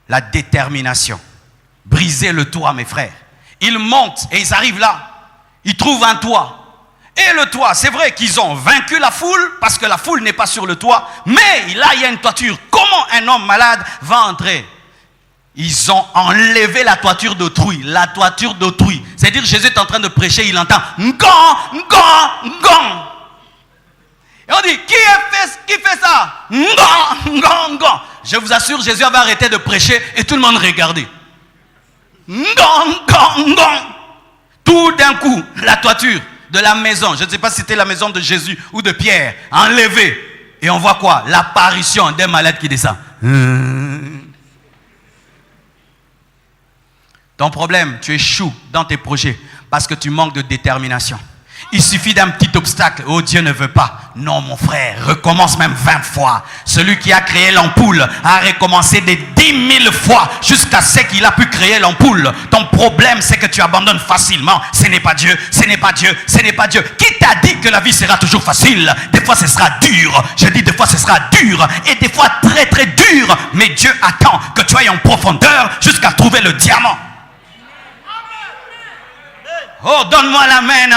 La détermination. Briser le toit, mes frères. Ils montent et ils arrivent là. Ils trouvent un toit. Et le toit, c'est vrai qu'ils ont vaincu la foule, parce que la foule n'est pas sur le toit, mais là, il y a une toiture. Comment un homme malade va entrer? Ils ont enlevé la toiture d'autrui. La toiture d'autrui. C'est-à-dire, Jésus est en train de prêcher, il entend « Ngon, ngon, ngon ». Et on dit, qui fait ça? Ngon, ngon, ngon. Je vous assure, Jésus avait arrêté de prêcher et tout le monde regardait. Ngon, ngon, ngon. Tout d'un coup, la toiture de la maison, je ne sais pas si c'était la maison de Jésus ou de Pierre, enlevée. Et on voit quoi? L'apparition d'un malade qui descend. Ton problème, tu échoues dans tes projets parce que tu manques de détermination. Il suffit d'un petit obstacle. Oh, Dieu ne veut pas. Non, mon frère, recommence même 20 fois. Celui qui a créé l'ampoule a recommencé des 10 000 fois jusqu'à ce qu'il a pu créer l'ampoule. Ton problème, c'est que tu abandonnes facilement. Ce n'est pas Dieu, ce n'est pas Dieu, ce n'est pas Dieu. Qui t'a dit que la vie sera toujours facile? Des fois, ce sera dur. Je dis des fois, ce sera dur. Et des fois, très, très dur. Mais Dieu attend que tu ailles en profondeur jusqu'à trouver le diamant. Oh, donne-moi l'amen.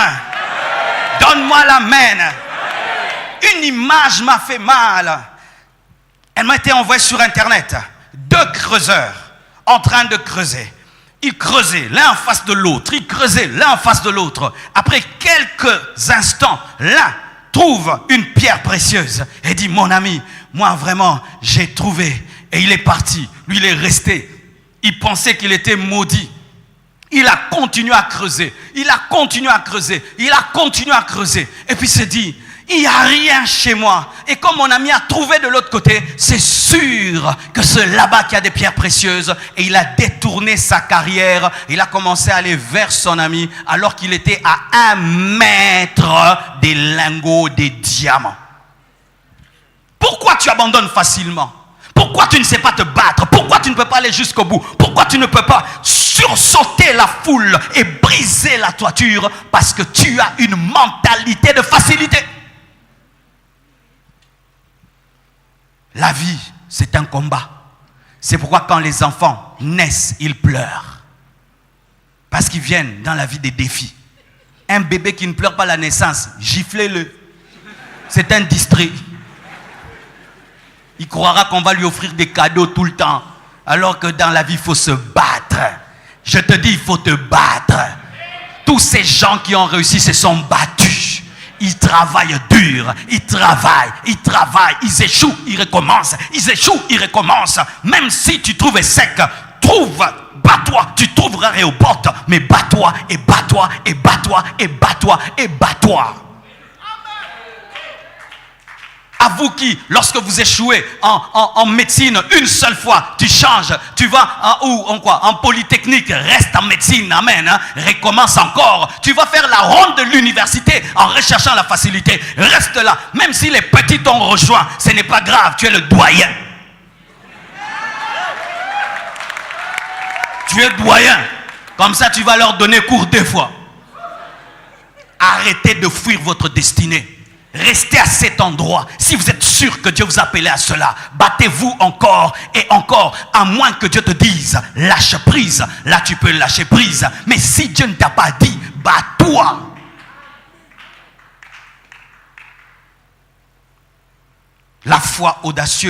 Donne-moi l'amen. Une image m'a fait mal. Elle m'a été envoyée sur Internet. 2 creuseurs en train de creuser. Ils creusaient l'un en face de l'autre. Ils creusaient l'un en face de l'autre. Après quelques instants, l'un trouve une pierre précieuse et dit, mon ami, moi vraiment, j'ai trouvé. Et il est parti. Lui, il est resté. Il pensait qu'il était maudit. Il a continué à creuser. Il a continué à creuser. Il a continué à creuser. Et puis il s'est dit, il n'y a rien chez moi. Et comme mon ami a trouvé de l'autre côté, c'est sûr que c'est là-bas qu'il y a des pierres précieuses. Et il a détourné sa carrière. Il a commencé à aller vers son ami alors qu'il était à 1 mètre des lingots, des diamants. Pourquoi tu abandonnes facilement? Pourquoi tu ne sais pas te battre? Pourquoi tu ne peux pas aller jusqu'au bout? Pourquoi tu ne peux pas sursauter la foule et briser la toiture? Parce que tu as une mentalité de facilité. La vie, c'est un combat. C'est pourquoi quand les enfants naissent, ils pleurent. Parce qu'ils viennent dans la vie des défis. Un bébé qui ne pleure pas à la naissance, giflez-le. C'est un distrait. Il croira qu'on va lui offrir des cadeaux tout le temps. Alors que dans la vie, il faut se battre. Je te dis, il faut te battre. Tous ces gens qui ont réussi se sont battus. Ils travaillent dur. Ils travaillent. Ils échouent, ils recommencent. Ils échouent, ils recommencent. Même si tu trouves sec, bats-toi. Tu trouveras réoporte. Mais bats-toi et bats-toi et bats-toi et bats-toi et bats-toi. À vous qui, lorsque vous échouez en médecine une seule fois, tu changes, tu vas en polytechnique, reste en médecine, amen, hein, recommence encore. Tu vas faire la ronde de l'université en recherchant la facilité, reste là. Même si les petits t'ont rejoint, ce n'est pas grave, tu es le doyen. Tu es doyen, comme ça tu vas leur donner cours 2 fois. Arrêtez de fuir votre destinée. Restez à cet endroit. Si vous êtes sûr que Dieu vous a appelé à cela, battez-vous encore et encore, à moins que Dieu te dise lâche prise. Là tu peux lâcher prise. Mais si Dieu ne t'a pas dit, bats-toi. La foi audacieuse